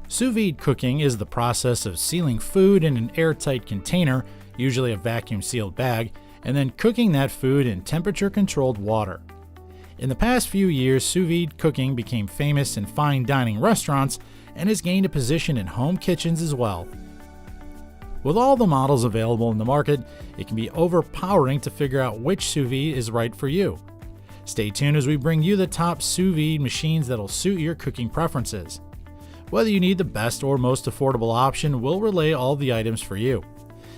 Sous vide cooking is the process of sealing food in an airtight container, usually a vacuum-sealed bag, and then cooking that food in temperature-controlled water. In the past few years, sous vide cooking became famous in fine dining restaurants and has gained a position in home kitchens as well. With all the models available in the market, it can be overpowering to figure out which sous vide is right for you. Stay tuned as we bring you the top sous vide machines that'll suit your cooking preferences. Whether you need the best or most affordable option, we'll relay all the items for you.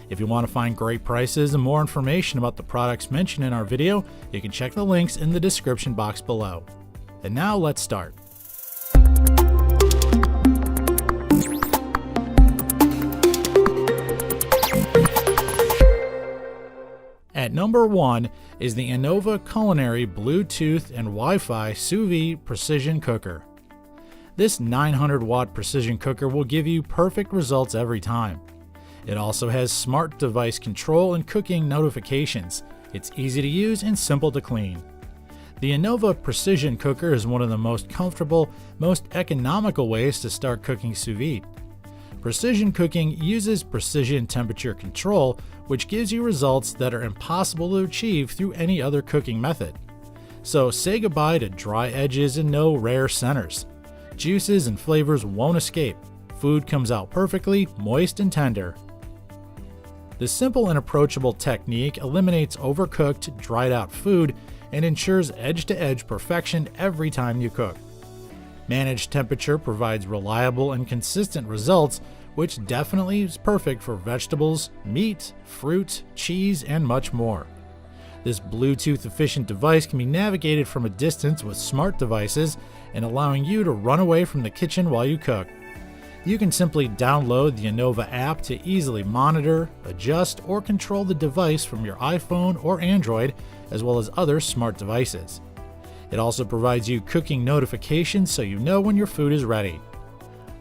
If you want to find great prices and more information about the products mentioned in our video, you can check the links in the description box below. And now let's start. At number 1 is the Anova Culinary Bluetooth and Wi-Fi Sous Vide Precision Cooker. This 900-watt precision cooker will give you perfect results every time. It also has smart device control and cooking notifications. It's easy to use and simple to clean. The Anova Precision Cooker is one of the most comfortable, most economical ways to start cooking sous vide. Precision cooking uses precision temperature control, which gives you results that are impossible to achieve through any other cooking method. So say goodbye to dry edges and no rare centers. Juices and flavors won't escape. Food comes out perfectly moist and tender. The simple and approachable technique eliminates overcooked, dried out food and ensures edge-to-edge perfection every time you cook. Managed temperature provides reliable and consistent results, which definitely is perfect for vegetables, meat, fruit, cheese, and much more. This Bluetooth-efficient device can be navigated from a distance with smart devices and allowing you to run away from the kitchen while you cook. You can simply download the Anova app to easily monitor, adjust, or control the device from your iPhone or Android, as well as other smart devices. It also provides you cooking notifications so you know when your food is ready.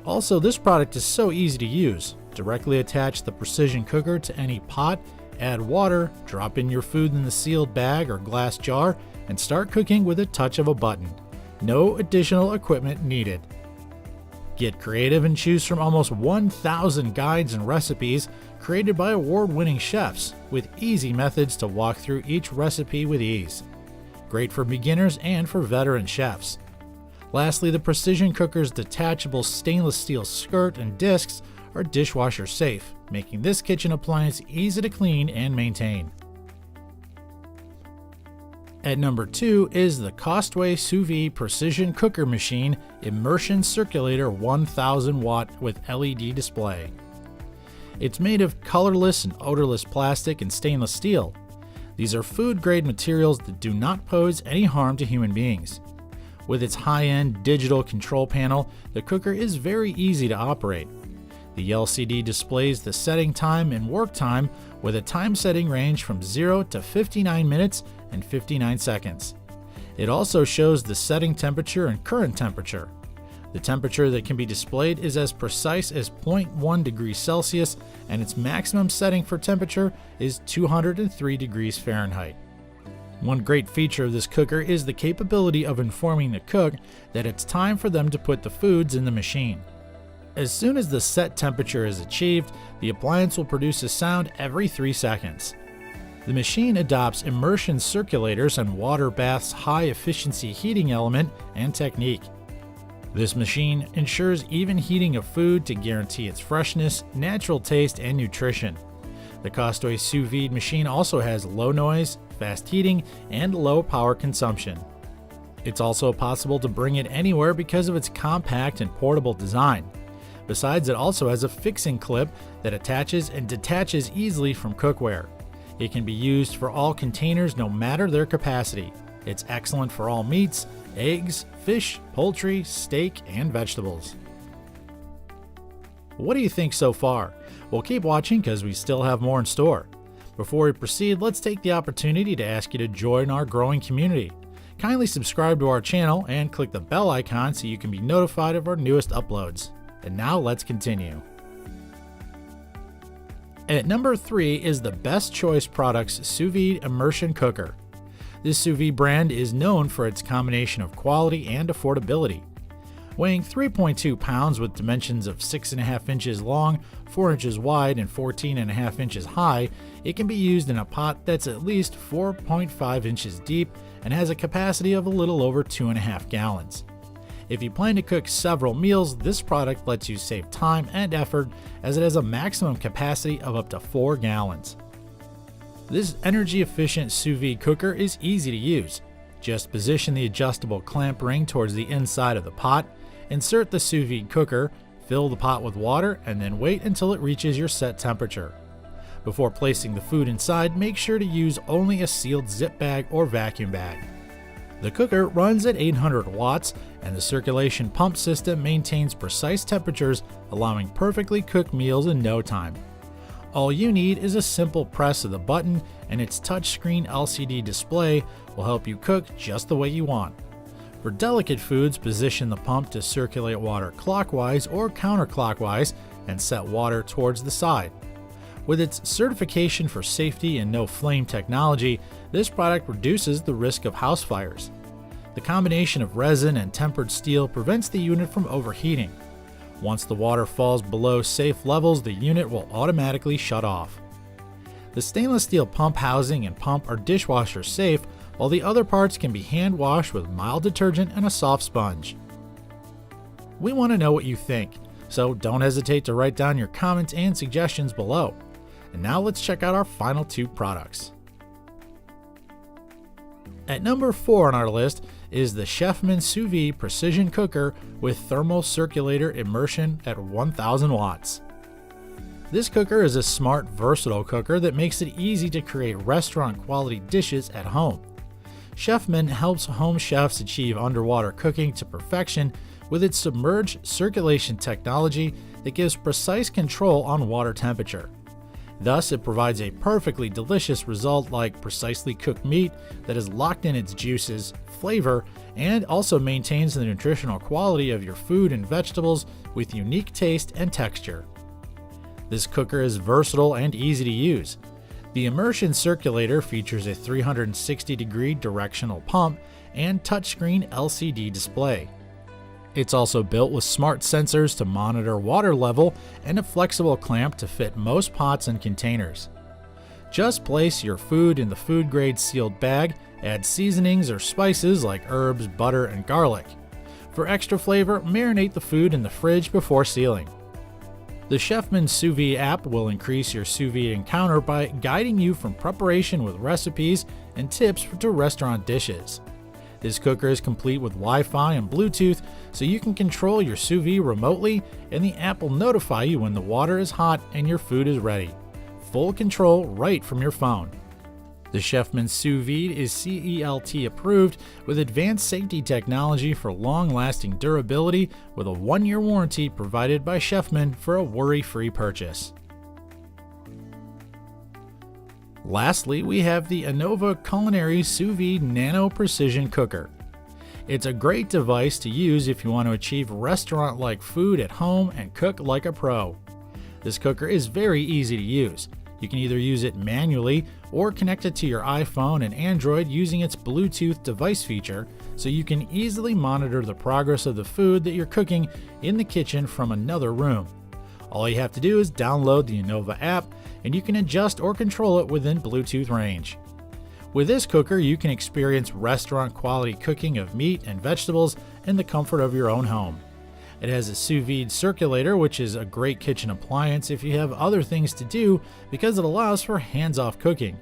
Also, this product is so easy to use. Directly attach the precision cooker to any pot, add water, drop in your food in the sealed bag or glass jar, and start cooking with a touch of a button. No additional equipment needed. Get creative and choose from almost 1,000 guides and recipes created by award-winning chefs, with easy methods to walk through each recipe with ease. Great for beginners and for veteran chefs. Lastly, the precision cooker's detachable stainless steel skirt and discs are dishwasher safe, making this kitchen appliance easy to clean and maintain. At number 2 is the Costway Sous Vide Precision Cooker Machine Immersion Circulator 1000 watt with LED display. It's made of colorless and odorless plastic and stainless steel. These are food-grade materials that do not pose any harm to human beings. With its high-end digital control panel, the cooker is very easy to operate. The LCD displays the setting time and work time with a time setting range from 0 to 59 minutes and 59 seconds. It also shows the setting temperature and current temperature. The temperature that can be displayed is as precise as 0.1 degrees Celsius, and its maximum setting for temperature is 203 degrees Fahrenheit. One great feature of this cooker is the capability of informing the cook that it's time for them to put the foods in the machine. As soon as the set temperature is achieved, the appliance will produce a sound every 3 seconds. The machine adopts immersion circulators and water bath's high-efficiency heating element and technique. This machine ensures even heating of food to guarantee its freshness, natural taste, and nutrition. The Costway Sous Vide machine also has low noise, fast heating, and low power consumption. It's also possible to bring it anywhere because of its compact and portable design. Besides, it also has a fixing clip that attaches and detaches easily from cookware. It can be used for all containers no matter their capacity. It's excellent for all meats, eggs, fish, poultry, steak, and vegetables. What do you think so far? Well, keep watching because we still have more in store. Before we proceed, let's take the opportunity to ask you to join our growing community. Kindly subscribe to our channel and click the bell icon so you can be notified of our newest uploads. And now let's continue. At number 3 is the Best Choice Products Sous Vide Immersion Cooker. This sous vide brand is known for its combination of quality and affordability. Weighing 3.2 pounds with dimensions of 6.5 inches long, 4 inches wide, and 14.5 inches high, it can be used in a pot that's at least 4.5 inches deep and has a capacity of a little over 2.5 gallons. If you plan to cook several meals, this product lets you save time and effort as it has a maximum capacity of up to 4 gallons. This energy-efficient sous vide cooker is easy to use. Just position the adjustable clamp ring towards the inside of the pot, insert the sous vide cooker, fill the pot with water, and then wait until it reaches your set temperature. Before placing the food inside, make sure to use only a sealed zip bag or vacuum bag. The cooker runs at 800 watts, and the circulation pump system maintains precise temperatures, allowing perfectly cooked meals in no time. All you need is a simple press of the button, and its touchscreen LCD display will help you cook just the way you want. For delicate foods, position the pump to circulate water clockwise or counterclockwise and set water towards the side. With its certification for safety and no flame technology, this product reduces the risk of house fires. The combination of resin and tempered steel prevents the unit from overheating. Once the water falls below safe levels, the unit will automatically shut off. The stainless steel pump housing and pump are dishwasher safe, while the other parts can be hand washed with mild detergent and a soft sponge. We want to know what you think, so don't hesitate to write down your comments and suggestions below. And now let's check out our final 2 products. At number 4 on our list is the Chefman Sous Vide Precision Cooker with Thermal Circulator Immersion at 1000 watts. This cooker is a smart, versatile cooker that makes it easy to create restaurant-quality dishes at home. Chefman helps home chefs achieve underwater cooking to perfection with its submerged circulation technology that gives precise control on water temperature. Thus, it provides a perfectly delicious result like precisely cooked meat that is locked in its juices, flavor, and also maintains the nutritional quality of your food and vegetables with unique taste and texture. This cooker is versatile and easy to use. The immersion circulator features a 360-degree directional pump and touchscreen LCD display. It's also built with smart sensors to monitor water level and a flexible clamp to fit most pots and containers. Just place your food in the food-grade sealed bag, add seasonings or spices like herbs, butter, and garlic. For extra flavor, marinate the food in the fridge before sealing. The Chefman Sous Vide app will increase your sous vide encounter by guiding you from preparation with recipes and tips to restaurant dishes. This cooker is complete with Wi-Fi and Bluetooth, so you can control your sous vide remotely, and the app will notify you when the water is hot and your food is ready. Full control right from your phone. The Chefman Sous Vide is CELT approved with advanced safety technology for long-lasting durability with a 1-year warranty provided by Chefman for a worry-free purchase. Lastly, we have the Anova Culinary Sous Vide Nano Precision Cooker. It's a great device to use if you want to achieve restaurant-like food at home and cook like a pro. This cooker is very easy to use. You can either use it manually or connect it to your iPhone and Android using its Bluetooth device feature, so you can easily monitor the progress of the food that you're cooking in the kitchen from another room. All you have to do is download the Anova app, and you can adjust or control it within Bluetooth range. With this cooker, you can experience restaurant-quality cooking of meat and vegetables in the comfort of your own home. It has a sous vide circulator, which is a great kitchen appliance if you have other things to do because it allows for hands-off cooking.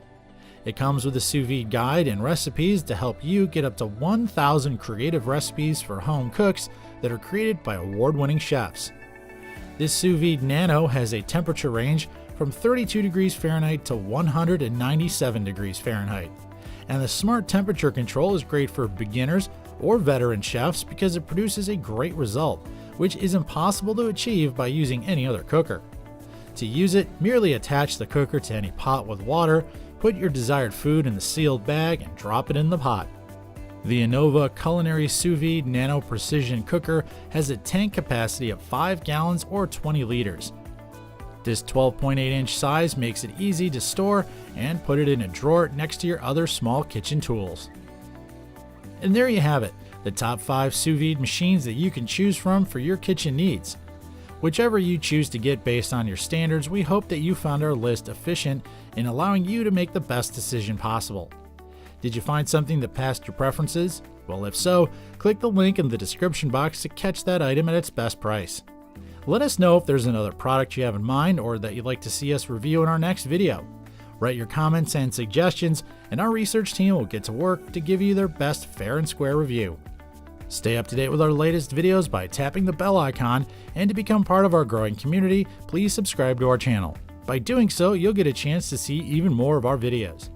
It comes with a sous vide guide and recipes to help you get up to 1,000 creative recipes for home cooks that are created by award-winning chefs. This Sous Vide Nano has a temperature range from 32 degrees Fahrenheit to 197 degrees Fahrenheit. And the smart temperature control is great for beginners or veteran chefs because it produces a great result, which is impossible to achieve by using any other cooker. To use it, merely attach the cooker to any pot with water, put your desired food in the sealed bag, and drop it in the pot. The Anova Culinary Sous Vide Nano Precision Cooker has a tank capacity of 5 gallons or 20 liters. This 12.8-inch size makes it easy to store and put it in a drawer next to your other small kitchen tools. And there you have it, the top 5 sous vide machines that you can choose from for your kitchen needs. Whichever you choose to get based on your standards, we hope that you found our list efficient in allowing you to make the best decision possible. Did you find something that passed your preferences? Well, if so, click the link in the description box to catch that item at its best price. Let us know if there's another product you have in mind or that you'd like to see us review in our next video. Write your comments and suggestions, and our research team will get to work to give you their best fair and square review. Stay up to date with our latest videos by tapping the bell icon, and to become part of our growing community, please subscribe to our channel. By doing so, you'll get a chance to see even more of our videos.